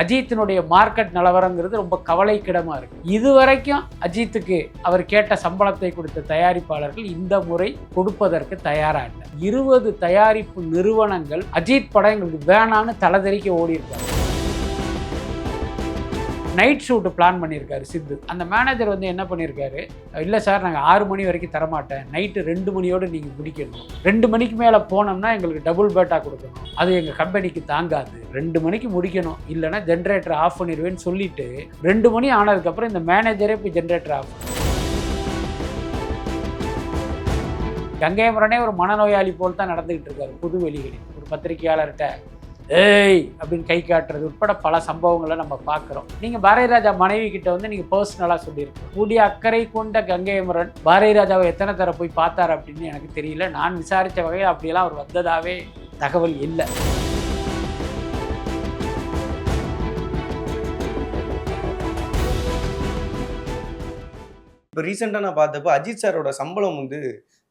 அஜித்தினுடைய market நிலவரங்கிறது ரொம்ப கவலைக்கிடமாக இருக்குது. இதுவரைக்கும் அஜித்துக்கு அவர் கேட்ட சம்பளத்தை கொடுத்த தயாரிப்பாளர்கள் இந்த முறை கொடுப்பதற்கு தயாராக இல்லை. 20 தயாரிப்பு நிறுவனங்கள் அஜித் படம் எங்களுக்கு வேணான்னு தலைதெறிக்க ஓடி இருக்காங்க. நைட் ஷூட்டு பிளான் பண்ணியிருக்காரு சித்து. அந்த மேனேஜர் வந்து என்ன பண்ணியிருக்காரு, இல்லை சார் நாங்கள் 6 மணி வரைக்கும் தரமாட்டேன், நைட்டு 2 மணியோடு நீங்கள் முடிக்கணும், 2 மணிக்கு மேலே போனோம்னா எங்களுக்கு டபுள் பேட்டா கொடுக்கணும், அது எங்கள் கம்பெனிக்கு தாங்காது, 2 மணிக்கு முடிக்கணும், இல்லைனா ஜென்ரேட்டர் ஆஃப் பண்ணிடுவேன்னு சொல்லிட்டு 2 மணி ஆனதுக்கப்புறம் இந்த மேனேஜரே போய் ஜென்ரேட்டர் ஆஃப். கங்கையமரனே ஒரு மனநோயாளி போல் தான் நடந்துகிட்டு இருக்காரு புதுவெளிகளில். ஒரு பத்திரிகையாளர்கிட்ட ஏய் அப்படின்னு கை காட்டுறது உட்பட பல சம்பவங்களை நம்ம பார்க்குறோம். நீங்கள் பாரதி ராஜா மனைவி கிட்ட வந்து நீங்கள் பர்சனலாக சொல்லியிருக்கோம், கூடிய அக்கறை கொண்ட கங்கையமரன் பாரதி ராஜாவை எத்தனை தர போய் பார்த்தார் அப்படின்னு எனக்கு தெரியல, நான் விசாரித்த வகையில் அப்படியெல்லாம் அவர் வந்ததாகவே தகவல் இல்லை. இப்போ ரீசெண்டாக நான் பார்த்தப்போ அஜித் சாரோட சம்பளம் வந்து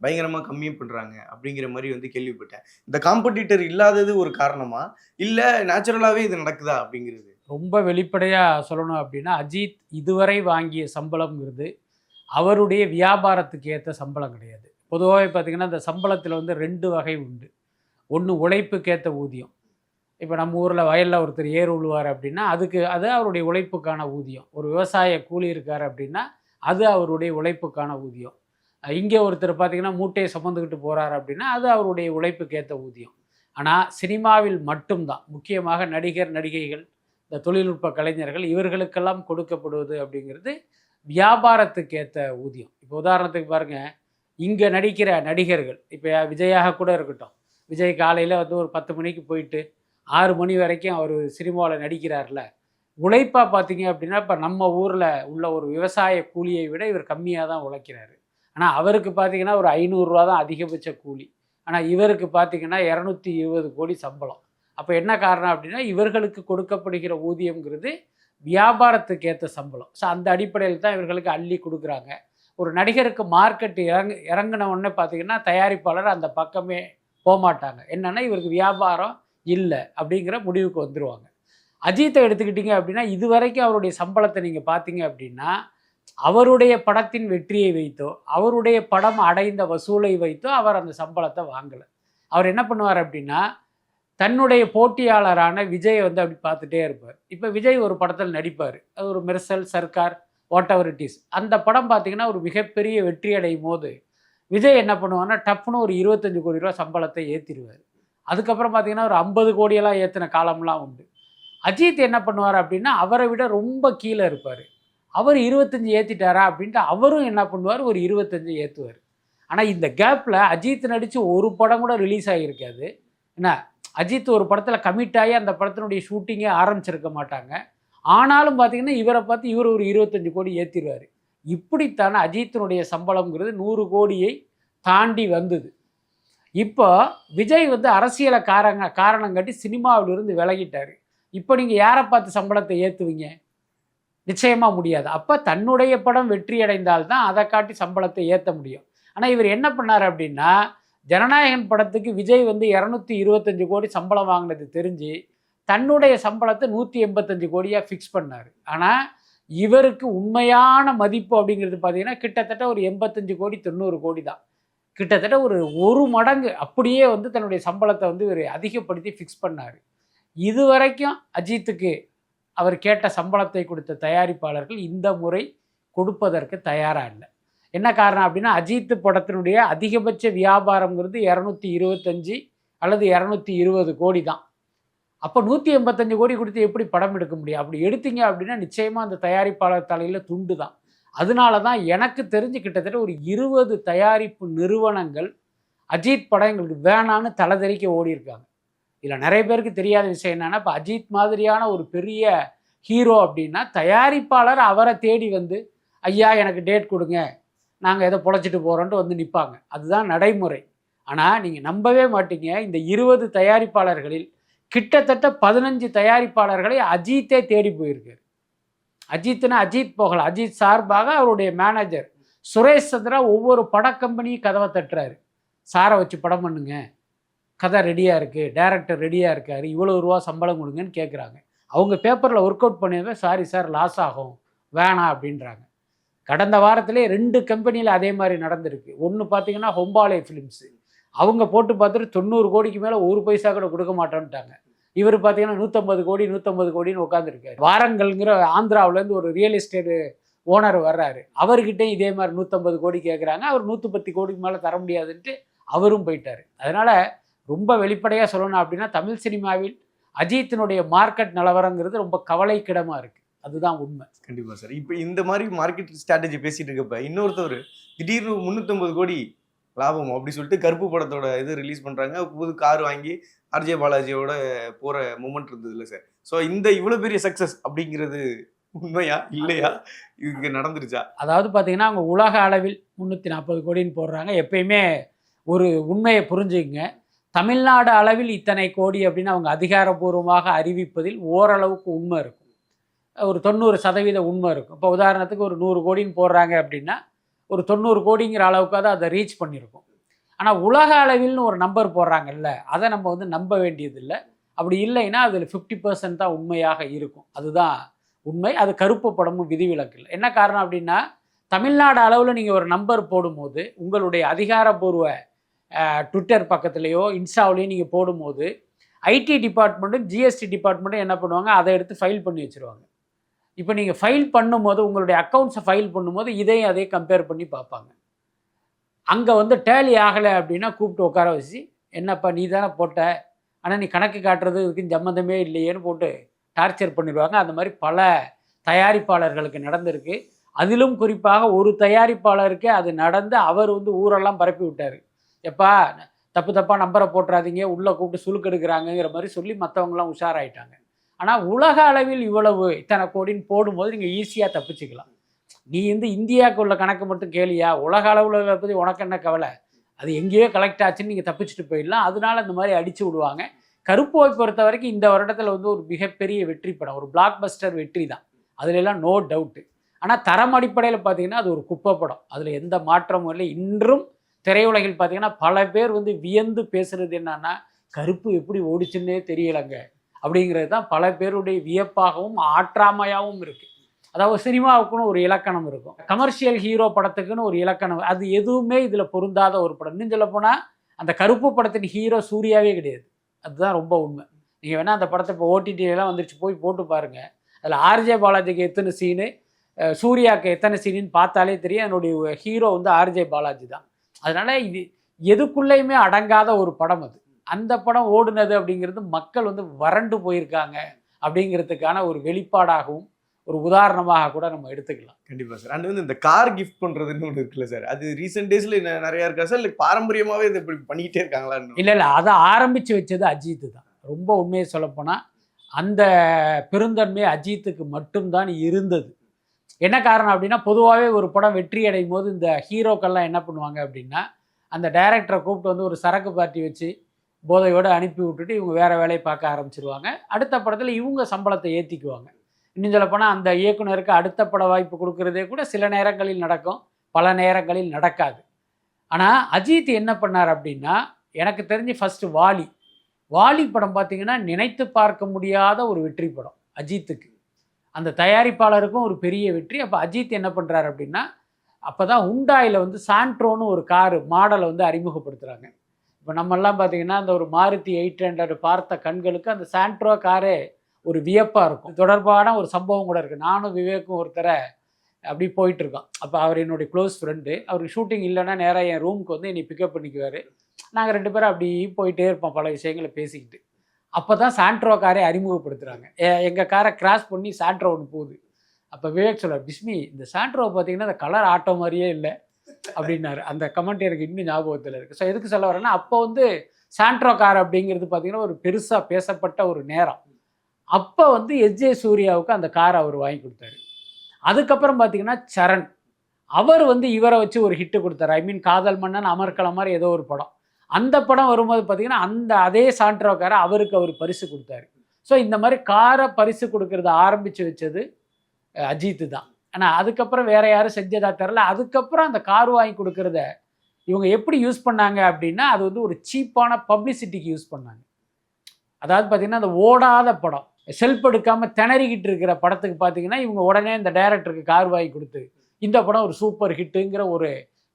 பயங்கரமாக கம்மி பண்ணுறாங்க அப்படிங்கிற மாதிரி வந்து கேள்விப்பட்டேன். இந்த காம்படிட்டர் இல்லாதது ஒரு காரணமா, இல்லை நேச்சுரலாகவே இது நடக்குதா அப்படிங்கிறது? ரொம்ப வெளிப்படையாக சொல்லணும் அப்படின்னா, அஜித் இதுவரை வாங்கிய சம்பளம்ங்கிறது அவருடைய வியாபாரத்துக்கு ஏற்ற சம்பளம் கிடையாது. பொதுவாகவே பார்த்திங்கன்னா இந்த சம்பளத்தில் வந்து 2 வகை உண்டு. ஒன்று உழைப்புக்கேற்ற ஊதியம். இப்போ நம்ம ஊரில் வயலில் ஒருத்தர் ஏர் உழுவார் அப்படின்னா அது அவருடைய உழைப்புக்கான ஊதியம். ஒரு விவசாய கூலி இருக்கார் அப்படின்னா அது அவருடைய உழைப்புக்கான ஊதியம். இங்கே ஒருத்தர் பார்த்திங்கன்னா மூட்டையை சுமந்துக்கிட்டு போகிறார் அப்படின்னா அது அவருடைய உழைப்புக்கேற்ற ஊதியம். ஆனால் சினிமாவில் மட்டும்தான், முக்கியமாக நடிகர் நடிகைகள், இந்த தொழில்நுட்ப கலைஞர்கள், இவர்களுக்கெல்லாம் கொடுக்கப்படுவது அப்படிங்கிறது வியாபாரத்துக்கேற்ற ஊதியம். இப்போ உதாரணத்துக்கு பாருங்கள், இங்கே நடிக்கிற நடிகர்கள், இப்போ விஜயாக கூட இருக்கட்டும், விஜய் காலையில் வந்து ஒரு 10 மணிக்கு போயிட்டு 6 மணி வரைக்கும் அவர் சினிமாவில் நடிக்கிறார்ல, உழைப்பாக பார்த்தீங்க அப்படின்னா இப்போ நம்ம ஊரில் உள்ள ஒரு விவசாய கூலியை விட இவர் கம்மியாக தான் உழைக்கிறாரு. ஆனால் அவருக்கு பார்த்திங்கன்னா ஒரு 500 ரூபா தான் அதிகபட்ச கூலி. ஆனால் இவருக்கு பார்த்திங்கன்னா 220 கோடி சம்பளம். அப்போ என்ன காரணம் அப்படின்னா இவர்களுக்கு கொடுக்கப்படுகிற ஊதியங்கிறது வியாபாரத்துக்கு ஏற்ற சம்பளம். ஸோ அந்த அடிப்படையில் தான் இவர்களுக்கு அள்ளி கொடுக்குறாங்க. ஒரு நடிகருக்கு மார்க்கெட் இறங்கின உடனே பார்த்திங்கன்னா தயாரிப்பாளர் அந்த பக்கமே போகமாட்டாங்க. என்னென்னா இவருக்கு வியாபாரம் இல்லை அப்படிங்கிற முடிவுக்கு வந்துடுவாங்க. அஜித்தை எடுத்துக்கிட்டிங்க அப்படின்னா இதுவரைக்கும் அவருடைய சம்பளத்தை நீங்கள் பார்த்தீங்க அப்படின்னா அவருடைய படத்தின் வெற்றியை வைத்தோ அவருடைய படம் அடைந்த வசூலை வைத்தோ அவர் அந்த சம்பளத்தை வாங்கலை. அவர் என்ன பண்ணுவார் அப்படின்னா தன்னுடைய போட்டியாளரான விஜயை வந்து அப்படி பார்த்துட்டே இருப்பார். இப்போ விஜய் ஒரு படத்தில் நடிப்பார், அது ஒரு Mersal, Sarkar, what ever it is. அந்த படம் பார்த்திங்கன்னா ஒரு மிகப்பெரிய வெற்றி அடையும் போது விஜய் என்ன பண்ணுவார்னா டப்புன்னு ஒரு 25 கோடி ரூபா சம்பளத்தை ஏற்றிடுவார். அதுக்கப்புறம் பார்த்திங்கன்னா ஒரு 50 கோடியெல்லாம் ஏற்றின காலம்லாம் உண்டு. அஜித் என்ன பண்ணுவார் அப்படின்னா அவரை விட ரொம்ப கீழே இருப்பார். அவர் 25 ஏற்றிட்டாரா அப்படின்ட்டு அவரும் என்ன பண்ணுவார், ஒரு 25 ஏற்றுவார். ஆனால் இந்த கேப்பில் அஜித் நடித்து ஒரு படம் கூட ரிலீஸ் ஆகியிருக்காது. என்ன, அஜித் ஒரு படத்தில் கமிட் ஆகி அந்த படத்தினுடைய ஷூட்டிங்கே ஆரம்பிச்சிருக்க மாட்டாங்க. ஆனாலும் பார்த்திங்கன்னா இவரை பார்த்து இவர் ஒரு 25 கோடி ஏற்றிடுவார். இப்படித்தானே அஜித்தினுடைய சம்பளம்ங்கிறது 100 கோடியை தாண்டி வந்தது. இப்போ விஜய் வந்து அரசியலை காரணம் காட்டி சினிமாவிலிருந்து விலகிட்டார். இப்போ நீங்கள் யாரை பார்த்து சம்பளத்தை ஏற்றுவீங்க? நிச்சயமாக முடியாது. அப்போ தன்னுடைய படம் வெற்றி அடைந்தால்தான் அதை காட்டி சம்பளத்தை ஏற்ற முடியும். ஆனால் இவர் என்ன பண்ணார் அப்படின்னா ஜனநாயகன் படத்துக்கு விஜய் வந்து 225 கோடி சம்பளம் வாங்கினது தெரிஞ்சு தன்னுடைய சம்பளத்தை 185 கோடியாக ஃபிக்ஸ் பண்ணார். ஆனால் இவருக்கு உண்மையான மதிப்பு அப்படிங்கிறது பார்த்தீங்கன்னா கிட்டத்தட்ட ஒரு 85 கோடி 90 கோடி தான். கிட்டத்தட்ட ஒரு மடங்கு அப்படியே வந்து தன்னுடைய சம்பளத்தை வந்து இவர் அதிகப்படுத்தி ஃபிக்ஸ் பண்ணார். இதுவரைக்கும் அஜித்துக்கு அவர் கேட்ட சம்பளத்தை கொடுத்த தயாரிப்பாளர்கள் இந்த முறை கொடுப்பதற்கு தயாராக இல்லை. என்ன காரணம் அப்படின்னா அஜித் படத்தினுடைய அதிகபட்ச வியாபாரங்கிறது 225 அல்லது 220 கோடி தான். அப்போ 185 கோடி கொடுத்து எப்படி படம் எடுக்க முடியும்? அப்படி எடுத்தீங்க அப்படின்னா நிச்சயமாக அந்த தயாரிப்பாளர் தலையில் துண்டு தான். அதனால தான் எனக்கு தெரிஞ்சு கிட்டத்தட்ட ஒரு 20 தயாரிப்பு நிறுவனங்கள் அஜித் படம் எங்களுக்கு வேணான்னு தலைதெறிக்க ஓடி இருக்காங்க. இதில் நிறைய பேருக்கு தெரியாத விஷயம் என்னென்னா, இப்போ அஜித் மாதிரியான ஒரு பெரிய ஹீரோ அப்படின்னா தயாரிப்பாளர் அவரை தேடி வந்து ஐயா எனக்கு டேட் கொடுங்க, நாங்கள் எதை பொழைச்சிட்டு போகிறோன்ட்டு வந்து நிற்பாங்க. அதுதான் நடைமுறை. ஆனால் நீங்கள் நம்பவே மாட்டீங்க, இந்த 20 தயாரிப்பாளர்களில் கிட்டத்தட்ட 15 தயாரிப்பாளர்களை அஜித்தே தேடி போயிருக்காரு. அஜித்னா அஜித் போகல, அஜித் சார்பாக அவருடைய மேனேஜர் சுரேஷ் சந்திரா ஒவ்வொரு பட கம்பெனியும் கதவை தட்டுறாரு. சாரை வச்சு படம் பண்ணுங்க, கதை ரெடியாக இருக்குது, டைரக்டர் ரெடியாக இருக்கார், இவ்வளோ ரூபா சம்பளம் கொடுங்கன்னு கேட்குறாங்க. அவங்க பேப்பரில் ஒர்க் அவுட் பண்ணியவே சாரி சார் லாஸ் ஆகும் வேணாம் அப்படின்றாங்க. கடந்த வாரத்திலே 2 கம்பெனியில் அதே மாதிரி நடந்திருக்கு. ஒன்று பார்த்தீங்கன்னா ஹொம்பாலே ஃபிலிம்ஸு, அவங்க போட்டு பார்த்துட்டு 90 கோடிக்கு மேலே ஒரு பைசா கூட கொடுக்க மாட்டோன்ட்டாங்க. இவர் பார்த்தீங்கன்னா 150 கோடி 150 கோடின்னு உட்காந்துருக்காரு. வாரங்கள்ங்கிற ஆந்திராவிலேருந்து ஒரு ரியல் எஸ்டேட்டு ஓனர் வர்றாரு, அவர்கிட்டையும் இதே மாதிரி 150 கோடி கேட்குறாங்க. அவர் 110 கோடிக்கு மேலே தர முடியாதுன்ட்டு அவரும் போயிட்டார். அதனால் ரொம்ப வெளிப்படையாக சொல்லணும் அப்படின்னா தமிழ் சினிமாவில் அஜித்தினுடைய மார்க்கெட் நிலவரங்கிறது ரொம்ப கவலைக்கிடமாக இருக்குது. அதுதான் உண்மை. கண்டிப்பா சார். இப்போ இந்த மாதிரி மார்க்கெட் ஸ்ட்ராட்டஜி பேசிட்டு இருக்கப்ப இன்னொருத்தவர் திடீர்னு 350 கோடி லாபம் அப்படி சொல்லிட்டு கருப்பு படத்தோட இது ரிலீஸ் பண்றாங்க. புது கார் வாங்கி ஆர்ஜே பாலாஜியோட போற மூமெண்ட் இருந்தது இல்லை சார். ஸோ இந்த இவ்வளவு பெரிய சக்சஸ் அப்படிங்கிறது உண்மையா இல்லையா, இது நடந்துருச்சா? அதாவது பார்த்தீங்கன்னா அவங்க உலக அளவில் 340 கோடின்னு போடுறாங்க. எப்பயுமே ஒரு உண்மையை புரிஞ்சுக்கங்க, தமிழ்நாடு அளவில் இத்தனை கோடி அப்படின்னு அவங்க அதிகாரப்பூர்வமாக அறிவிப்பதில் ஓரளவுக்கு உண்மை இருக்கும். ஒரு 90% உண்மை இருக்கும். இப்போ உதாரணத்துக்கு ஒரு 100 கோடின்னு போடுறாங்க அப்படின்னா ஒரு 90 கோடிங்கிற அளவுக்காக அதை ரீச் பண்ணியிருக்கும். ஆனால் உலக அளவில்னு ஒரு நம்பர் போடுறாங்கல்ல, அதை நம்ம வந்து நம்ப வேண்டியதில்லை. அப்படி இல்லைன்னா அதில் 50% தான் உண்மையாக இருக்கும். அதுதான் உண்மை. அது கருப்பு படமும் விதிவிலக்கு இல்லை. என்ன காரணம் அப்படின்னா தமிழ்நாடு அளவில் நீங்கள் ஒரு நம்பர் போடும்போது உங்களுடைய அதிகாரப்பூர்வ ட்விட்டர் பக்கத்துலேயோ இன்ஸ்டாவிலையோ நீங்கள் போடும்போது ஐடி டிபார்ட்மெண்ட்டும் ஜிஎஸ்டி டிபார்ட்மெண்ட்டும் என்ன பண்ணுவாங்க, அதை எடுத்து ஃபைல் பண்ணி வச்சுருவாங்க. இப்போ நீங்கள் ஃபைல் பண்ணும்போது உங்களுடைய அக்கௌண்ட்ஸை ஃபைல் பண்ணும்போது இதையும் அதையும் கம்பேர் பண்ணி பார்ப்பாங்க. அங்கே வந்து டேலி ஆகலை அப்படின்னா கூப்பிட்டு உட்கார வச்சு, என்னப்பா நீ தானே போட்ட, ஆனால் நீ கணக்கு காட்டுறது இதுக்கு சம்மந்தமே இல்லையேன்னு போட்டு டார்ச்சர் பண்ணிடுவாங்க. அந்த மாதிரி பல தயாரிப்பாளர்களுக்கு நடந்திருக்கு. அதிலும் குறிப்பாக ஒரு தயாரிப்பாளருக்கே அது நடந்து அவர் வந்து ஊரெல்லாம் பரப்பி விட்டார். எப்பா தப்பாக நம்பரை போட்டுறாதீங்க, உள்ளே கூப்பிட்டு சுழுக்கெடுக்கிறாங்கங்கிற மாதிரி சொல்லி மற்றவங்களாம் உஷாராயிட்டாங்க. ஆனால் உலக அளவில் இவ்வளவு இத்தனை கோடின்னு போடும்போது நீங்கள் ஈஸியாக தப்பிச்சுக்கலாம். நீ வந்து இந்தியாவுக்கு உள்ள கணக்கு மட்டும் கேளியா, உலக அளவில் பற்றி உனக்கு என்ன கவலை, அது எங்கேயோ கலெக்ட் ஆச்சுன்னு நீங்கள் தப்பிச்சுட்டு போயிடலாம். அதனால இந்த மாதிரி அடித்து விடுவாங்க. கருப்போவை பொறுத்த வரைக்கும் இந்த வருடத்தில் வந்து ஒரு மிகப்பெரிய வெற்றி படம், ஒரு பிளாக் பஸ்டர் வெற்றி தான், அதுலெல்லாம் நோ டவுட்டு. ஆனால் தரம் அடிப்படையில் பார்த்தீங்கன்னா அது ஒரு குப்பை படம், அதில் எந்த மாற்றமும் இல்லை. இன்றும் திரையுலகில் பார்த்தீங்கன்னா பல பேர் வந்து வியந்து பேசுகிறது என்னன்னா, கருப்பு எப்படி ஓடிச்சுன்னே தெரியலைங்க அப்படிங்கிறது தான் பல பேருடைய வியப்பாகவும் ஆற்றாமையாகவும் இருக்குது. அதாவது சினிமாவுக்குன்னு ஒரு இலக்கணம் இருக்கும், கமர்ஷியல் ஹீரோ படத்துக்குன்னு ஒரு இலக்கணம், அது எதுவுமே இதில் பொருந்தாத ஒரு படம். இன்னும் சொல்லப்போனால் அந்த கருப்பு படத்தின் ஹீரோ சூர்யாவே கிடையாது. அதுதான் ரொம்ப உண்மை. நீங்கள் வேணால் அந்த படத்தை இப்போ ஓடிடிலாம் வந்துருச்சு போய் போட்டு பாருங்கள். அதில் ஆர்ஜே பாலாஜிக்கு எத்தனை சீனு, சூர்யாவுக்கு எத்தனை சீனுன்னு பார்த்தாலே தெரியும். என்னுடைய ஹீரோ வந்து ஆர்ஜே பாலாஜி தான். அதனால் இது எதுக்குள்ளேயுமே அடங்காத ஒரு படம் அது. அந்த படம் ஓடுனது அப்படிங்கிறது மக்கள் வந்து வறண்டு போயிருக்காங்க அப்படிங்கிறதுக்கான ஒரு வெளிப்பாடாகவும் ஒரு உதாரணமாக கூட நம்ம எடுத்துக்கலாம். கண்டிப்பாக சார். அண்ட் வந்து இந்த கார் கிஃப்ட் பண்ணுறதுன்னு ஒன்று இருக்குல்ல சார், அது ரீசெண்ட் டேஸில் நிறையா இருக்கா சார், இல்லை பாரம்பரியமாகவே இதை இப்படி பண்ணிக்கிட்டே இருக்காங்களா? இல்லை அதை ஆரம்பித்து வச்சது அஜித்து தான். ரொம்ப உண்மையை சொல்லப்போனால் அந்த பெருந்தன்மை அஜித்துக்கு மட்டும்தான் இருந்தது. என்ன காரணம் அப்படின்னா, பொதுவாகவே ஒரு படம் வெற்றி அடையும் போது இந்த ஹீரோக்கள்லாம் என்ன பண்ணுவாங்க அப்படின்னா, அந்த டைரக்டரை கூப்பிட்டு வந்து ஒரு சரக்கு பார்ட்டி வச்சு போதையோடு அனுப்பி விட்டுட்டு இவங்க வேறு வேலையை பார்க்க ஆரம்பிச்சிருவாங்க. அடுத்த படத்தில் இவங்க சம்பளத்தை ஏற்றிக்குவாங்க. இன்னும் சொல்லப்போனால் அந்த இயக்குனருக்கு அடுத்த பட வாய்ப்பு கொடுக்குறதே கூட சில நேரங்களில் நடக்கும், பல நேரங்களில் நடக்காது. ஆனால் அஜித் என்ன பண்ணார் அப்படின்னா, எனக்கு தெரிஞ்சு ஃபஸ்ட்டு வாலி படம் பார்த்திங்கன்னா நினைத்து பார்க்க முடியாத ஒரு வெற்றி படம் அஜித்துக்கு. அந்த தயாரிப்பாளருக்கும் ஒரு பெரிய வெற்றி. அப்போ அஜித் என்ன பண்ணுறாரு அப்படின்னா, அப்போ தான் ஹுண்டாயில் வந்து சாண்ட்ரோன்னு ஒரு காரு மாடலை வந்து அறிமுகப்படுத்துகிறாங்க. இப்போ நம்மெல்லாம் பார்த்திங்கன்னா அந்த ஒரு மாருதி 800 பார்த்த கண்களுக்கு அந்த சாண்ட்ரோ காரே ஒரு வியப்பாக இருக்கும். தொடர்பான ஒரு சம்பவம் கூட இருக்குது. நானும் விவேக்கும் ஒருத்தரை அப்படி போயிட்டுருக்கோம். அப்போ அவர் என்னுடைய க்ளோஸ் ஃப்ரெண்டு. அவருக்கு ஷூட்டிங் இல்லைன்னா நேராக என் ரூமுக்கு வந்து என்னை பிக்கப் பண்ணிக்குவார். நாங்கள் 2 பேரும் அப்படி போயிட்டே இருப்போம் பல விஷயங்களை பேசிக்கிட்டு. அப்போ தான் சாண்ட்ரோ காரை அறிமுகப்படுத்துகிறாங்க. எங்கள் காரை கிராஸ் பண்ணி சாண்ட்ரோ ஒன்று போகுது. அப்போ விவேக் சொல்கிறார், பிஸ்மி இந்த சாண்ட்ரோ பார்த்தீங்கன்னா அந்த கலர் ஆட்டோ மாதிரியே இல்லை அப்படின்னாரு. அந்த கமெண்ட் எனக்கு இன்னும் ஞாபகத்தில் இருக்குது. ஸோ எதுக்கு சொல்ல வரேன்னா, அப்போ வந்து சாண்ட்ரோ கார் அப்படிங்கிறது பார்த்திங்கன்னா ஒரு பெருசாக பேசப்பட்ட ஒரு நேரம். அப்போ வந்து எஸ்ஜே சூர்யாவுக்கு அந்த காரை அவர் வாங்கி கொடுத்தாரு. அதுக்கப்புறம் பார்த்திங்கன்னா சரண் அவர் வந்து இவரை வச்சு ஒரு ஹிட்டு கொடுத்தாரு. ஐ மீன் காதல் மன்னன், அமர்கலம் மாதிரி ஏதோ ஒரு படம். அந்த படம் வரும்போது பார்த்திங்கன்னா அதே சாண்ட்ரோ காரை அவருக்கு அவர் பரிசு கொடுத்தாரு. ஸோ இந்த மாதிரி காரை பரிசு கொடுக்கறத ஆரம்பித்து வச்சது அஜித்து தான். ஆனால் அதுக்கப்புறம் வேறு யாரும் செஞ்சதா தெரில. அதுக்கப்புறம் அந்த கார் வாங்கி கொடுக்குறத இவங்க எப்படி யூஸ் பண்ணாங்க அப்படின்னா, அது வந்து ஒரு சீப்பான பப்ளிசிட்டிக்கு யூஸ் பண்ணாங்க. அதாவது பார்த்திங்கன்னா அந்த ஓடாத படம், செல்ஃப் எடுக்காமல் திணறிக்கிட்டு இருக்கிற படத்துக்கு பார்த்தீங்கன்னா இவங்க உடனே இந்த டைரக்டருக்கு கார் வாங்கி கொடுத்து இந்த படம் ஒரு சூப்பர் ஹிட்டுங்கிற ஒரு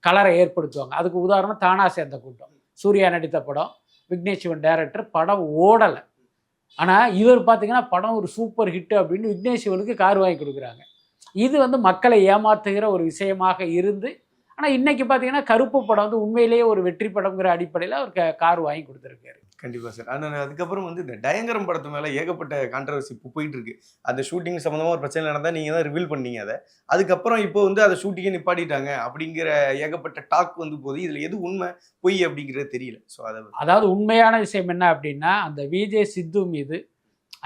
கலரை ஏற்படுத்துவாங்க. அதுக்கு உதாரணம் தானா சேர்ந்த கூட்டம். சூர்யா நடித்த படம், விக்னேஷ் சிவன் டைரக்டர், படம் ஓடலை. ஆனால் இவர் பார்த்தீங்கன்னா படம் ஒரு சூப்பர் ஹிட்டு அப்படின்னு விக்னேஷ் சிவனுக்கு கார் வாங்கி கொடுக்குறாங்க. இது வந்து மக்களை ஏமாத்துகிற ஒரு விஷயமாக இருந்து, ஆனால் இன்னைக்கு பார்த்தீங்கன்னா கருப்பு படம் வந்து உண்மையிலேயே ஒரு வெற்றி படம்ங்கிற அடிப்படையில் அவர் கார் வாங்கி கொடுத்துருக்காரு. கண்டிப்பா சார். அதுக்கப்புறம் வந்து இந்த டயங்கரம் படத்து மேல ஏகப்பட்ட கான்ட்ரவர்சி இப்போ போயிட்டு இருக்கு. அந்த ஷூட்டிங் சம்பந்தமா ஒரு பிரச்சனை நடந்தா நீங்க தான் ரிவீல் பண்ணீங்க அத. அதுக்கப்புறம் இப்போ வந்து அத ஷூட்டிங்கே நிப்பாட்டிட்டாங்க அப்படிங்கிற ஏகப்பட்ட டாக் வந்து போகுது. இதுல எது உண்மை பொய் அப்படிங்கிறது தெரியல. ஸோ அதாவது உண்மையான விஷயம் என்ன அப்படின்னா, அந்த விஜய் சித்து மீது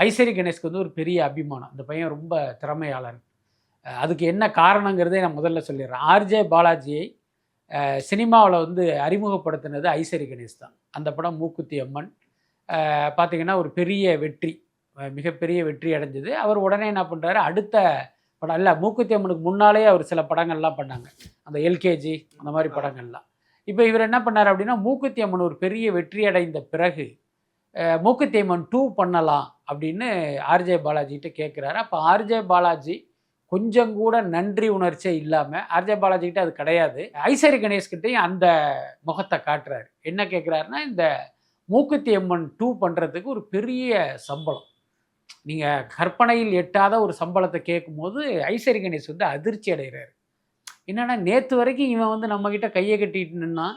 ஐசரி கணேஷ்க்கு வந்து ஒரு பெரிய அபிமானம். அந்த பையன் ரொம்ப திறமையாளர். அதுக்கு என்ன காரணங்கிறதே நான் முதல்ல சொல்லிடுறேன். ஆர்ஜே பாலாஜியை சினிமாவில் வந்து அறிமுகப்படுத்தினது ஐசரி கணேஷ் தான். அந்த படம் மூக்குத்தி அம்மன் பார்த்திங்கன்னா ஒரு பெரிய வெற்றி, மிகப்பெரிய வெற்றி அடைஞ்சது. அவர் உடனே என்ன பண்ணுறாரு, அடுத்த படம் இல்லை மூக்குத்தி அம்மனுக்கு முன்னாலே அவர் சில படங்கள்லாம் பண்ணாங்க, அந்த எல்கேஜி அந்த மாதிரி படங்கள்லாம். இப்போ இவர் என்ன பண்ணார் அப்படின்னா, மூக்குத்தி அம்மன் ஒரு பெரிய வெற்றி அடைந்த பிறகு மூக்குத்தி அம்மன் 2 பண்ணலாம் அப்படின்னு ஆர்ஜே பாலாஜிகிட்ட கேட்குறாரு. அப்போ ஆர்ஜே பாலாஜி கொஞ்சம் கூட நன்றி உணர்ச்சியே இல்லாமல், ஆர்ஜே பாலாஜிக்கிட்ட அது கிடையாது, ஐசரி கணேஷ்கிட்டையும் அந்த முகத்தை காட்டுறாரு. என்ன கேட்குறாருன்னா, இந்த மூக்குத்தி அம்மன் 2 பண்ணுறதுக்கு ஒரு பெரிய சம்பளம், நீங்கள் கற்பனையில் எட்டாத ஒரு சம்பளத்தை கேட்கும்போது ஐசரி கணேஷ் வந்து அதிர்ச்சி அடைகிறாரு. என்னென்னா, நேற்று வரைக்கும் இவன் வந்து நம்மக்கிட்ட கையை கட்டிட்டு நின்னா,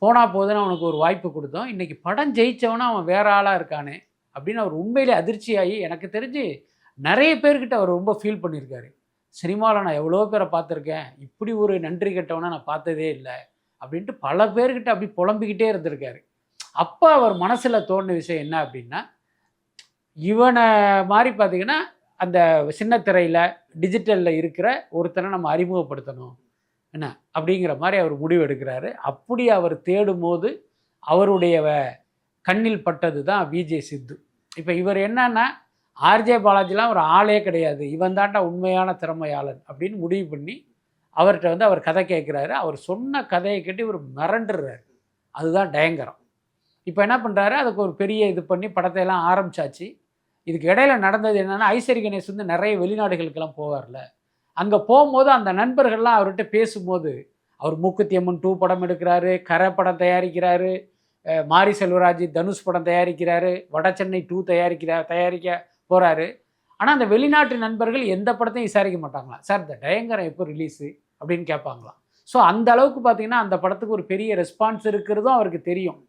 போனால் போதுன்னு அவனுக்கு ஒரு வாய்ப்பு கொடுத்தோம், இன்றைக்கி படம் ஜெயித்தவனா அவன் வேற ஆளாக இருக்கானே அப்படின்னு அவர் உண்மையிலே அதிர்ச்சியாகி, எனக்கு தெரிஞ்சு நிறைய பேர்கிட்ட அவர் ரொம்ப ஃபீல் பண்ணியிருக்காரு. சினிமாவில் நான் எவ்வளோ பேரை பார்த்துருக்கேன், இப்படி ஒரு நன்றி கெட்டவனா நான் பார்த்ததே இல்லை அப்படின்ட்டு பல பேர்கிட்ட அப்படி புலம்பிக்கிட்டே இருந்திருக்காரு. அப்போ அவர் மனசில் தோணுன விஷயம் என்ன அப்படின்னா, இவனை மாதிரி பார்த்திங்கன்னா அந்த சின்ன திரையில் டிஜிட்டலில் இருக்கிற ஒருத்தனை நம்ம அறிமுகப்படுத்தணும் என்ன அப்படிங்கிற மாதிரி அவர் முடிவு எடுக்கிறாரு. அப்படி அவர் தேடும் போது அவருடைய கண்ணில் பட்டது தான் விஜய் சித்து. இப்போ இவர் என்னன்னா, ஆர்ஜே பாலாஜிலாம் ஒரு ஆளே கிடையாது, இவன் தாண்டா உண்மையான திறமையாளன் அப்படின்னு முடிவு பண்ணி அவர்கிட்ட வந்து அவர் கதை கேட்குறாரு. அவர் சொன்ன கதையை கேட்டு இவர் மிரண்டுறாரு. அதுதான் டயங்கரம். இப்போ என்ன பண்ணுறாரு, அதுக்கு ஒரு பெரிய இது பண்ணி படத்தையெல்லாம் ஆரம்பிச்சாச்சு. இதுக்கு இடையில நடந்தது என்னென்னா, ஐசரி கணேஷ் வந்து நிறைய வெளிநாடுகளுக்கெல்லாம் போவார்ல, அங்கே போகும்போது அந்த நண்பர்கள்லாம் அவர்கிட்ட பேசும்போது, அவர் மூக்குத்தி அம்மன் 2 படம் எடுக்கிறாரு, கரை படம் தயாரிக்கிறாரு, மாரி செல்வராஜ் தனுஷ் படம் தயாரிக்கிறாரு, வடசென்னை 2 தயாரிக்க போகிறாரு. ஆனால் அந்த வெளிநாட்டு நண்பர்கள் எந்த படத்தையும் விசாரிக்க மாட்டாங்களாம். சார் இந்த டயங்கரம் எப்போ ரிலீஸு அப்படின்னு கேட்பாங்களாம். ஸோ அந்த அளவுக்கு பார்த்தீங்கன்னா அந்த படத்துக்கு ஒரு பெரிய ரெஸ்பான்ஸ் இருக்கிறதும் அவருக்கு தெரியும்.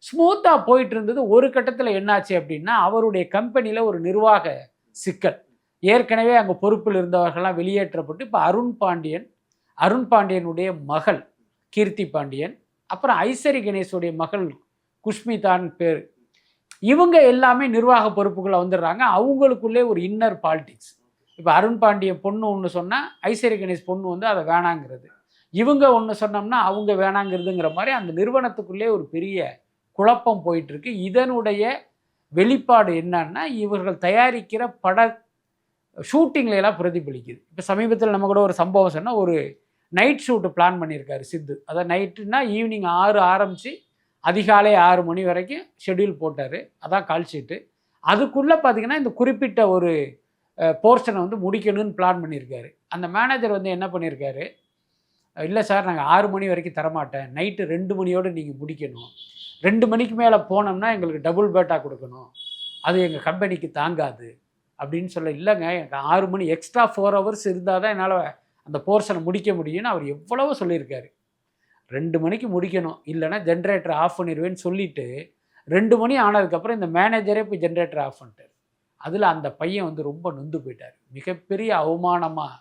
ஸ்மூத்தாக போயிட்டு இருந்தது. ஒரு கட்டத்தில் என்னாச்சு அப்படின்னா, அவருடைய கம்பெனியில் ஒரு நிர்வாக சிக்கல். ஏற்கனவே அங்கே பொறுப்பில் இருந்தவர்கள்லாம் வெளியேற்றப்பட்டு இப்போ அருண் பாண்டியனுடைய மகள் கீர்த்தி பாண்டியன், அப்புறம் ஐசரி கணேஷுடைய மகள் குஷ்மிதான் பேர், இவங்க எல்லாமே நிர்வாக பொறுப்புகளை வந்துடுறாங்க. அவங்களுக்குள்ளே ஒரு இன்னர் பாலிடிக்ஸ். இப்போ அருண் பாண்டிய பொண்ணு ஒன்று சொன்னால் ஐசரி கணேஷ் பொண்ணு வந்து அதை வேணாங்கிறது, இவங்க ஒன்று சொன்னோம்னா அவங்க வேணாங்கிறதுங்கிற மாதிரி அந்த நிறுவனத்துக்குள்ளே ஒரு பெரிய குழப்பம் போயிட்டுருக்கு. இதனுடைய வெளிப்பாடு என்னன்னா, இவர்கள் தயாரிக்கிற பட ஷூட்டிங்லாம் பிரதிபலிக்குது. இப்போ சமீபத்தில் நம்ம கூட ஒரு சம்பவம் சொன்னால், ஒரு நைட் ஷூட்டு பிளான் பண்ணியிருக்காரு சித்து. அதாவது நைட்டுன்னா ஈவினிங் 6 ஆரம்பித்து அதிகாலை 6 மணி வரைக்கும் ஷெட்யூல் போட்டார். அதான் கால் ஷீட்டு. அதுக்குள்ளே பார்த்திங்கன்னா இந்த குறிப்பிட்ட ஒரு போர்ஷனை வந்து முடிக்கணும்னு பிளான் பண்ணியிருக்காரு. அந்த மேனேஜர் வந்து என்ன பண்ணியிருக்காரு, இல்லை சார் நாங்கள் 6 மணி வரைக்கும் தரமாட்டேன், நைட்டு 2 மணியோடு நீங்கள் முடிக்கணும், 2 மணிக்கு மேலே போனோம்னா எங்களுக்கு டபுள் பேட்டா கொடுக்கணும், அது எங்கள் கம்பெனிக்கு தாங்காது அப்படின்னு சொல்ல. இல்லைங்க, எனக்கு 6 மணி எக்ஸ்ட்ரா 4 ஹவர்ஸ் இருந்தால் தான் என்னால் அந்த போர்ஷனை முடிக்க முடியும்னு அவர் எவ்வளவோ சொல்லியிருக்காரு. 2 மணிக்கு முடிக்கணும், இல்லைனா ஜென்ரேட்டர் ஆஃப் பண்ணிடுவேன்னு சொல்லிவிட்டு 2 மணி ஆனதுக்கப்புறம் இந்த மேனேஜரே போய் ஜென்ரேட்டர் ஆஃப் பண்ணிட்டார். அதில் அந்த பையன் வந்து ரொம்ப நொந்து போயிட்டார். மிகப்பெரிய அவமானமாக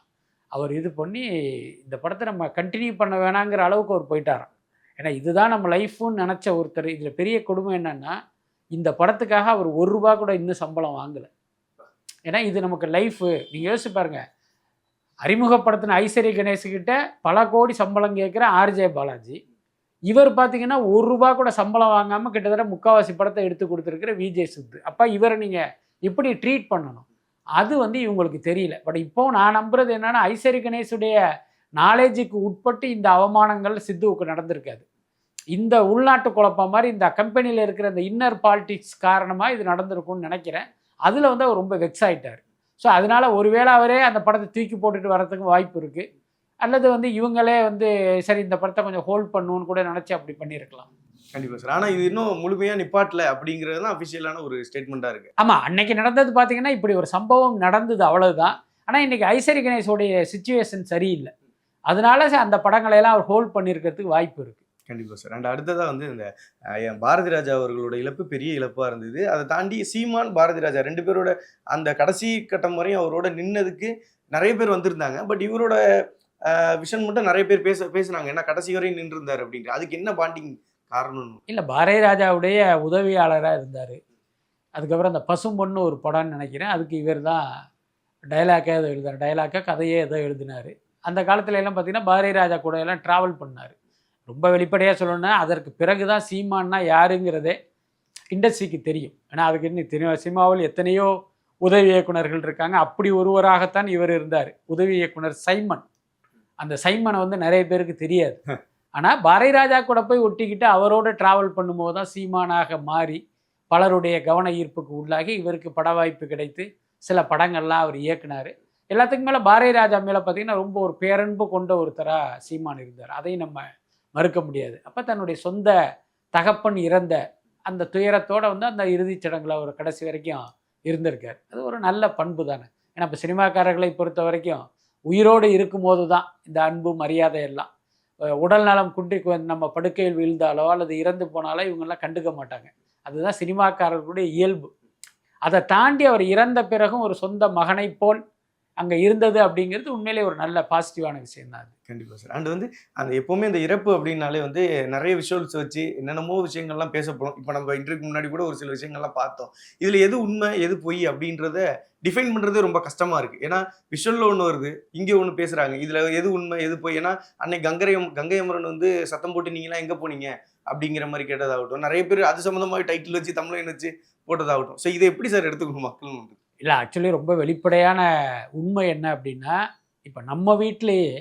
அவர் இது பண்ணி இந்த படத்தை நம்ம கண்டினியூ பண்ண வேணாங்கிற அளவுக்கு அவர் போயிட்டாராம். ஏன்னா இதுதான் நம்ம லைஃப்னு நினச்ச ஒருத்தர். இதில் பெரிய கொடுமை என்னென்னா, இந்த படத்துக்காக அவர் ₹1 கூட இன்னும் சம்பளம் வாங்கலை. ஏன்னா இது நமக்கு லைஃபு. நீங்கள் யோசிச்சு பாருங்கள், அறிமுகப்படுத்தின ஐசரி கணேஷ்கிட்ட பல கோடி சம்பளம் கேட்குற ஆர்ஜே பாலாஜி, இவர் பார்த்தீங்கன்னா ₹1 கூட சம்பளம் வாங்காமல் கிட்டத்தட்ட 3/4 படத்தை எடுத்து கொடுத்துருக்கிற விஜய் சித்து. அப்போ இவரை நீங்கள் எப்படி ட்ரீட் பண்ணணும் அது வந்து இவங்களுக்கு தெரியல. பட் இப்போ நான் நம்புறது என்னென்னா, ஐசரி கணேஷுடைய நாலேஜுக்கு உட்பட்டு இந்த அவமானங்கள் சித்துவுக்கு நடந்திருக்காது. இந்த உள்நாட்டு குழப்பம் மாதிரி இந்த கம்பெனியில் இருக்கிற இந்த இன்னர் பாலிடிக்ஸ் காரணமாக இது நடந்திருக்கும்னு நினைக்கிறேன். அதில் வந்து அவர் ரொம்ப வெக்ஸ் ஆகிட்டார். ஸோ அதனால் ஒருவேளை அவரே அந்த படத்தை தூக்கி போட்டுட்டு வரதுக்கு வாய்ப்பு இருக்குது. அல்லது வந்து இவங்களே வந்து சரி இந்த படத்தை கொஞ்சம் ஹோல்ட் பண்ணுன்னு கூட நினச்சி அப்படி பண்ணியிருக்கலாம். கண்டிப்பா சார். ஆனா இது இன்னும் முழுமையா நிப்பாட்டல அப்படிங்கிறது தான் அஃபிஷியலான ஒரு ஸ்டேட்மெண்ட்டா இருக்கு. ஆமாம், அன்னைக்கு நடந்தது பார்த்தீங்கன்னா இப்படி ஒரு சம்பவம் நடந்தது, அவ்வளவுதான். ஆனால் இன்னைக்கு ஐசரி கணேஷோடைய சிச்சுவேஷன் சரியில்லை. அதனால அந்த படங்களையெல்லாம் அவர் ஹோல்ட் பண்ணியிருக்கிறதுக்கு வாய்ப்பு இருக்குது. கண்டிப்பா சார். அண்ட் அடுத்ததா வந்து இந்த பாரதி ராஜா அவர்களோட இழப்பு பெரிய இழப்பா இருந்தது. அதை தாண்டி சீமான், பாரதி ராஜா 2 பேரோட அந்த கடைசி கட்டம் வரையும் அவரோட நின்னதுக்கு நிறைய பேர் வந்திருந்தாங்க. பட் இவரோட விஷன் மட்டும் நிறைய பேர் பேசுனாங்க. ஏன்னா கடைசி வரையும் நின்றுருந்தார் அப்படிங்கிற. அதுக்கு என்ன பாண்டிங் காரணம்? இல்லை, பாரதி ராஜாவுடைய உதவியாளராக இருந்தார். அதுக்கப்புறம் அந்த பசும்பொன்னு ஒரு படம்னு நினைக்கிறேன், அதுக்கு இவர் தான் டைலாக்கே ஏதோ எழுதினார், டைலாக்கை கதையே ஏதோ எழுதினார். அந்த காலத்துல எல்லாம் பார்த்தீங்கன்னா பாரதி ராஜா கூட எல்லாம் ட்ராவல் பண்ணார். ரொம்ப வெளிப்படையாக சொல்லணும்னா அதற்கு பிறகு தான் சீமான்னா யாருங்கிறதே இண்டஸ்ட்ரிக்கு தெரியும். ஏன்னா அதுக்கு இன்னும் தெரியும், சினிமாவில் எத்தனையோ உதவி இயக்குனர்கள் இருக்காங்க. அப்படி ஒருவராகத்தான் இவர் இருந்தார், உதவி இயக்குனர் சைமன். அந்த சைமனை வந்து நிறைய பேருக்கு தெரியாது. ஆனால் பாரதி ராஜா கூட போய் ஒட்டிக்கிட்டு அவரோட ட்ராவல் பண்ணும்போது தான் சீமானாக மாறி பலருடைய கவன ஈர்ப்புக்கு உள்ளாகி இவருக்கு பட வாய்ப்பு கிடைத்து சில படங்கள்லாம் அவர் இயக்குனார். எல்லாத்துக்கும் மேலே பாரதி ராஜா மேலே பார்த்திங்கன்னா ரொம்ப ஒரு பேரன்பு கொண்ட ஒருத்தராக சீமான் இருந்தார். அதையும் நம்ம மறுக்க முடியாது. அப்போ தன்னுடைய சொந்த தகப்பன் இறந்த அந்த துயரத்தோடு வந்து அந்த இறுதிச் சடங்கில் அவர் கடைசி வரைக்கும் இருந்திருக்கார். அது ஒரு நல்ல பண்பு தானே. ஏன்னா இப்போ சினிமாக்காரர்களை பொறுத்த வரைக்கும் உயிரோடு இருக்கும்போது தான் இந்த அன்பு மரியாதை எல்லாம். உடல் நலம் குன்றி நம்ம படுக்கையில் வீழ்ந்தாலோ அல்லது இறந்து போனாலோ இவங்கெல்லாம் கண்டுக்க மாட்டாங்க. அதுதான் சினிமாக்காரர்களுடைய இயல்பு. அதை தாண்டி அவர் இறந்த பிறகும் ஒரு சொந்த மகனை போல் அங்கே இருந்தது அப்படிங்கிறது உண்மையிலே ஒரு நல்ல பாசிட்டிவான விஷயம் தான் அது. கண்டிப்பாக சார். அண்ட் வந்து அந்த எப்போவுமே இந்த இறப்பு அப்படின்னாலே வந்து நிறைய விஷுவல்ஸ் வச்சு என்னென்னமோ விஷயங்கள்லாம் பேசப்படும். இப்போ நம்ம இன்டர்வியூக்கு முன்னாடி கூட ஒரு சில விஷயங்கள்லாம் பார்த்தோம். இதில் எது உண்மை எது பொய் அப்படின்றத டிஃபைன் பண்ணுறதே ரொம்ப கஷ்டமாக இருக்குது. ஏன்னா விஷுவலில் ஒன்று வருது, இங்கே ஒன்று பேசுகிறாங்க. இதில் எது உண்மை எது பொய்? ஏன்னா அன்னைக்கு கங்கை அமரன் வந்து சத்தம் போட்டு நீங்களாம் எங்கே போனீங்க அப்படிங்கிற மாதிரி கேட்டதாகட்டும், நிறைய பேர் அது சம்மந்தமாக டைட்டில் வச்சு தமிழன் வச்சு போட்டதாகட்டும். ஸோ இதை எப்படி சார் எடுத்துக்கணும் மக்கள்? இல்லை, ஆக்சுவலி ரொம்ப வெளிப்படையான உண்மை என்ன அப்படின்னா, இப்போ நம்ம வீட்டிலேயே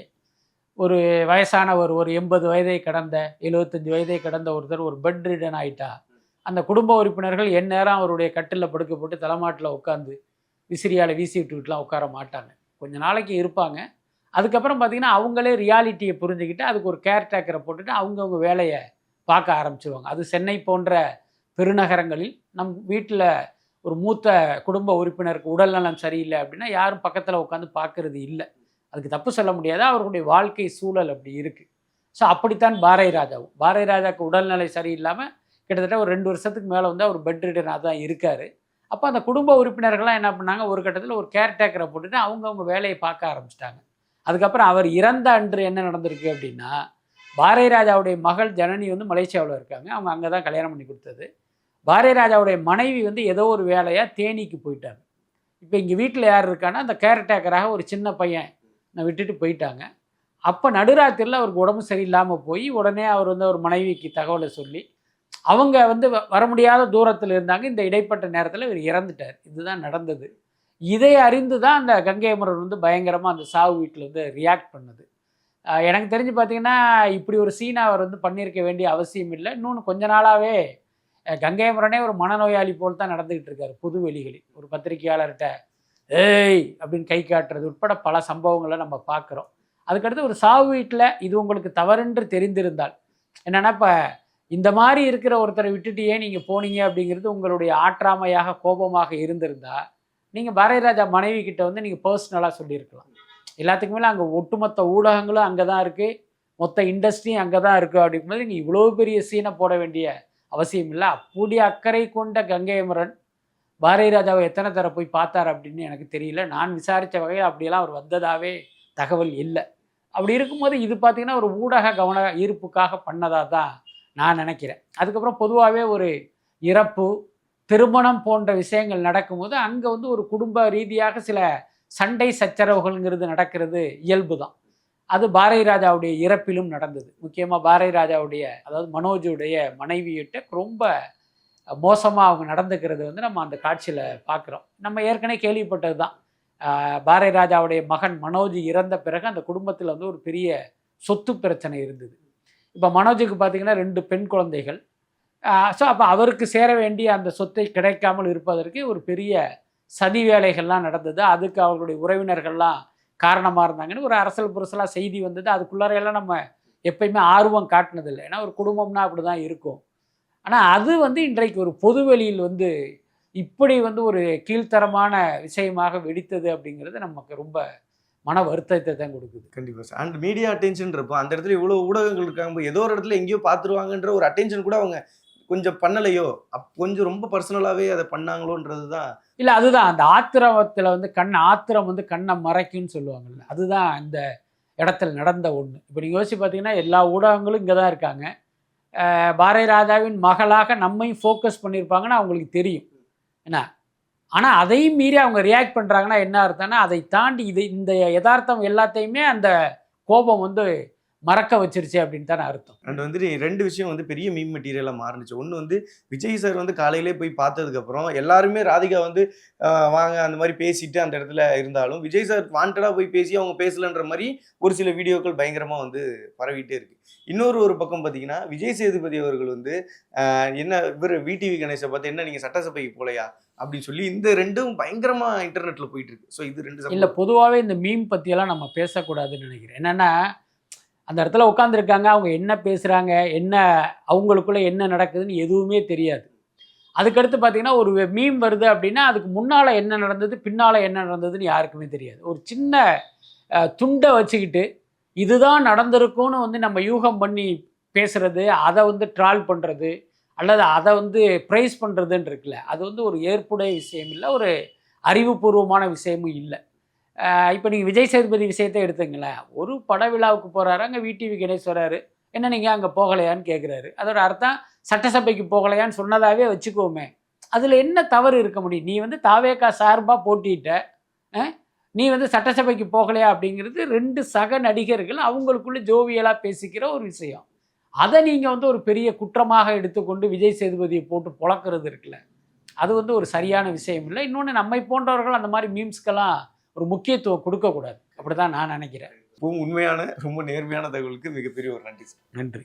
ஒரு வயசானவர், ஒரு 80 வயதை கடந்த 75 வயதை கடந்த ஒருத்தர் ஒரு பெட் ரிடன் ஆகிட்டா, அந்த குடும்ப உறுப்பினர்கள் எந்நேரம் அவருடைய கட்டிலில் படுக்க போட்டு தலைமாட்டில் உட்காந்து விசிறியால் வீசி விட்டுக்கிட்டுலாம் உட்கார மாட்டாங்க. கொஞ்ச நாளைக்கு இருப்பாங்க. அதுக்கப்புறம் பார்த்திங்கன்னா அவங்களே ரியாலிட்டியை புரிஞ்சுக்கிட்டு அதுக்கு ஒரு கேர்டேக்கரை போட்டுட்டு அவங்கவுங்க வேலையை பார்க்க ஆரம்பிச்சிருவாங்க. அது சென்னை போன்ற பெருநகரங்களில் நம் வீட்டில் ஒரு மூத்த குடும்ப உறுப்பினருக்கு உடல்நலம் சரியில்லை அப்படின்னா யாரும் பக்கத்தில் உட்காந்து பார்க்கறது இல்லை. அதுக்கு தப்பு சொல்ல முடியாது, அவர்களுடைய வாழ்க்கை சூழல் அப்படி இருக்குது. ஸோ அப்படித்தான் பாரதி ராஜாவும். பாரதி ராஜாவுக்கு உடல்நிலை சரியில்லாமல் கிட்டத்தட்ட ஒரு 2 வருஷத்துக்கு மேலே வந்து அவர் பெட் ரிடனாக தான் இருக்கார். அப்போ அந்த குடும்ப உறுப்பினர்கள்லாம் என்ன பண்ணாங்க, ஒரு கட்டத்தில் ஒரு கேர்டேக்கரை போட்டுட்டு அவங்கவுங்க வேலையை பார்க்க ஆரம்பிச்சிட்டாங்க. அதுக்கப்புறம் அவர் இறந்த அன்று என்ன நடந்திருக்கு அப்படின்னா, பாரதி ராஜாவுடைய மகள் ஜனனி வந்து மலேசியாவில் இருக்காங்க. அவங்க அங்கே தான் கல்யாணம் பண்ணி கொடுத்தது. பாரதி ராஜாவுடைய மனைவி வந்து ஏதோ ஒரு வேலையாக தேனிக்கு போயிட்டாங்க. இப்போ இங்கே வீட்டில் யார் இருக்கான்னா அந்த கேர்டேக்கராக ஒரு சின்ன பையன் விட்டுட்டு போயிட்டாங்க. அப்போ நடுராத்திரியில் அவருக்கு உடம்பு சரியில்லாமல் போய் உடனே அவர் வந்து அவர் மனைவிக்கு தகவலை சொல்லி அவங்க வந்து வர முடியாத தூரத்தில் இருந்தாங்க. இந்த இடைப்பட்ட நேரத்தில் இவர் இறந்துட்டார். இதுதான் நடந்தது. இதை அறிந்து தான் அந்த கங்கை அமரன் வந்து பயங்கரமாக அந்த சாவு வீட்டில் வந்து ரியாக்ட் பண்ணுது. எனக்கு தெரிஞ்சு பார்த்தீங்கன்னா இப்படி ஒரு சீனை அவர் வந்து பண்ணியிருக்க வேண்டிய அவசியம் இல்லை. இன்னொன்று கொஞ்ச நாளாகவே கங்கை அமரனே ஒரு மனநோயாளி போல் தான் நடந்துக்கிட்டு இருக்காரு. பொது வெளிகளில் ஒரு பத்திரிகையாளர்கிட்ட ஏய் அப்படின்னு கை காட்டுறது உட்பட பல சம்பவங்களை நம்ம பார்க்குறோம். அதுக்கடுத்து ஒரு சாவு வீட்டில் இது உங்களுக்கு தவறென்று தெரிந்திருந்தால் என்னென்னா, இப்போ இந்த மாதிரி இருக்கிற ஒருத்தரை விட்டுட்டு ஏன் நீங்கள் போனீங்க அப்படிங்கிறது உங்களுடைய ஆற்றாமையாக கோபமாக இருந்திருந்தால் நீங்கள் பாரதி ராஜா மனைவி கிட்ட வந்து நீங்கள் பர்சனலாக சொல்லியிருக்கலாம். எல்லாத்துக்கு மேலே அங்கே ஒட்டுமொத்த ஊடகங்களும் அங்கே தான் இருக்குது, மொத்த இண்டஸ்ட்ரியும் அங்கே தான் இருக்குது. அப்படிங்கும்போது நீங்கள் இவ்வளோ பெரிய சீனை போட வேண்டிய அவசியம் இல்லை. அப்படி அக்கறை கொண்ட கங்கை அமரன் பாரதி ராஜாவை எத்தனை தர போய் பார்த்தார் அப்படின்னு எனக்கு தெரியல. நான் விசாரித்த வகையில் அப்படியெல்லாம் அவர் வந்ததாகவே தகவல் இல்லை. அப்படி இருக்கும்போது இது பார்த்திங்கன்னா ஒரு ஊடக கவன ஈர்ப்புக்காக பண்ணதாக தான் நான் நினைக்கிறேன். அதுக்கப்புறம் பொதுவாகவே ஒரு இறப்பு, திருமணம் போன்ற விஷயங்கள் நடக்கும்போது அங்கே வந்து ஒரு குடும்ப ரீதியாக சில சண்டை சச்சரவுகள்ங்கிறது நடக்கிறது இயல்பு தான். அது பாரதி ராஜாவுடைய இறப்பிலும் நடந்தது. முக்கியமாக பாரதி ராஜாவுடைய அதாவது மனோஜுடைய மனைவியிட்ட ரொம்ப மோசமாக அவங்க நடந்துக்கிறது வந்து நம்ம அந்த காட்சியில் பார்க்குறோம். நம்ம ஏற்கனவே கேள்விப்பட்டது தான். பாரதி ராஜாவுடைய மகன் மனோஜ் இறந்த பிறகு அந்த குடும்பத்தில் வந்து ஒரு பெரிய சொத்து பிரச்சனை இருந்தது. இப்போ மனோஜுக்கு பார்த்திங்கன்னா 2 பெண் குழந்தைகள். ஸோ அப்போ அவருக்கு சேர வேண்டிய அந்த சொத்தை கிடைக்காமல் இருப்பதற்கு ஒரு பெரிய சதி வேலைகள்லாம் நடந்தது, அதுக்கு அவர்களுடைய உறவினர்கள்லாம் காரணமாக இருந்தாங்கன்னு ஒரு அரசல் புரசலாக செய்தி வந்தது. அதுக்குள்ளாரையெல்லாம் நம்ம எப்பயுமே ஆர்வம் காட்டினதில்லை. ஏன்னா ஒரு குடும்பம்னா அப்படி தான் இருக்கும். ஆனால் அது வந்து இன்றைக்கு ஒரு பொதுவெளியில் வந்து இப்படி வந்து ஒரு கீழ்த்தரமான விஷயமாக வெடித்தது அப்படிங்கிறது நமக்கு ரொம்ப மன வருத்தத்தை தான் கொடுக்குது. கண்டிப்பா சார். அண்ட் மீடியா அட்டென்ஷன்றப்போ அந்த இடத்துல இவ்வளவு ஊடகங்கள் இருக்காங்க. ஏதோ ஒரு இடத்துல எங்கேயோ பார்த்துருவாங்கன்ற ஒரு அட்டென்ஷன் கூட அவங்க கொஞ்சம் பண்ணலையோ? கொஞ்சம் ரொம்ப பர்சனலாவே அத பண்ணாங்களோன்றது தான். இல்லை, அதுதான் அந்த ஆத்திரத்தில் வந்து ஆத்திரம் வந்து கண்ணை மறைக்கும்னு சொல்லுவாங்கல்ல, அதுதான் இந்த இடத்துல நடந்த ஒன்று. இப்போ நீங்கள் யோசிச்சு பார்த்தீங்கன்னா எல்லா ஊடகங்களும் இங்கே தான் இருக்காங்க. பாரதி ராஜாவின் மகளாக நம்மையும் ஃபோக்கஸ் பண்ணியிருப்பாங்கன்னு அவங்களுக்கு தெரியும் என்ன. ஆனால் அதையும் மீறி அவங்க ரியாக்ட் பண்ணுறாங்கன்னா என்ன அர்த்தம்னா, அதை தாண்டி இந்த யதார்த்தம் எல்லாத்தையுமே அந்த கோபம் வந்து மறக்க வச்சிருச்சு அப்படின்னு தானே அர்த்தம். அண்ட் வந்துட்டு 2 விஷயம் வந்து பெரிய மீம் மெட்டீரியலா மாறுனுச்சு. ஒண்ணு வந்து விஜய் சார் வந்து காலையிலே போய் பார்த்ததுக்கப்புறம் எல்லாருமே ராதிகா வந்து வாங்க அந்த மாரி பேசிட்டு அந்த இடத்துல இருந்தாலும், விஜய் சார் வாண்டடா போய் பேசி அவங்க பேசலன்ற மாரி ஒரு சில வீடியோக்கள் பயங்கரமா வந்து பரவிட்டே இருக்கு. ஒரு பக்கம் பார்த்தீங்கன்னா, விஜய் சேதுபதி அவர்கள் வந்து என்ன இவரு விடிவி கணேஷ பார்த்து என்ன நீங்க சட்டசபைக்கு போலையா? அப்படின்னு சொல்லி இந்த 2ம் பயங்கரமா இன்டர்நெட்ல போயிட்டு இருக்கு. ஸோ இது 2 இல்லை, பொதுவாகவே இந்த மீம் பற்றியெல்லாம் நம்ம பேசக்கூடாதுன்னு நினைக்கிறேன். என்னென்னா அந்த இடத்துல உட்காந்துருக்காங்க, அவங்க என்ன பேசுகிறாங்க, என்ன அவங்களுக்குள்ளே என்ன நடக்குதுன்னு எதுவுமே தெரியாது. அதுக்கடுத்து பார்த்தீங்கன்னா ஒரு மீம் வருது அப்படின்னா அதுக்கு முன்னால் என்ன நடந்தது, பின்னால் என்ன நடந்ததுன்னு யாருக்குமே தெரியாது. ஒரு சின்ன துண்டை வச்சுக்கிட்டு இதுதான் நடந்திருக்கும்னு வந்து நம்ம யூகம் பண்ணி பேசுகிறது, அதை வந்து ட்ரால் பண்ணுறது அல்லது அதை வந்து ப்ரைஸ் பண்ணுறதுன்னு இருக்குல்ல, அது வந்து ஒரு ஏற்புடைய விஷயம் இல்லை, ஒரு அறிவுபூர்வமான விஷயமும் இல்லை. இப்போ நீங்கள் விஜய் சேதுபதி விஷயத்தை எடுத்துங்களேன். ஒரு பட விழாவுக்கு போகிறாரு, அங்கே விடிவி கணேஷ் வராரு, என்ன நீங்கள் அங்கே போகலையான்னு கேட்குறாரு. அதோட அர்த்தம் சட்டசபைக்கு போகலையான்னு சொன்னதாகவே வச்சுக்கோமே. அதில் என்ன தவறு இருக்க முடியும்? நீ வந்து தாவேகா சார்பாக போட்டிட்ட, நீ வந்து சட்டசபைக்கு போகலையா அப்படிங்கிறது 2 சக நடிகர்கள் அவங்களுக்குள்ள ஜோவியலாக பேசிக்கிற ஒரு விஷயம். அதை நீங்கள் வந்து ஒரு பெரிய குற்றமாக எடுத்துக்கொண்டு விஜய் சேதுபதியை போட்டு பொழக்கிறது இருக்குல்ல, அது வந்து ஒரு சரியான விஷயம் இல்லை. இன்னொன்று, நம்மை போன்றவர்கள் அந்த மாதிரி மீம்ஸ்க்கெல்லாம் ஒரு முக்கியத்துவம் கொடுக்கக்கூடாது. அப்படி தான் நான் நினைக்கிறேன். உண்மையான ரொம்ப நேர்மையான தகவலுக்கு மிகப்பெரிய ஒரு நன்றி. நன்றி.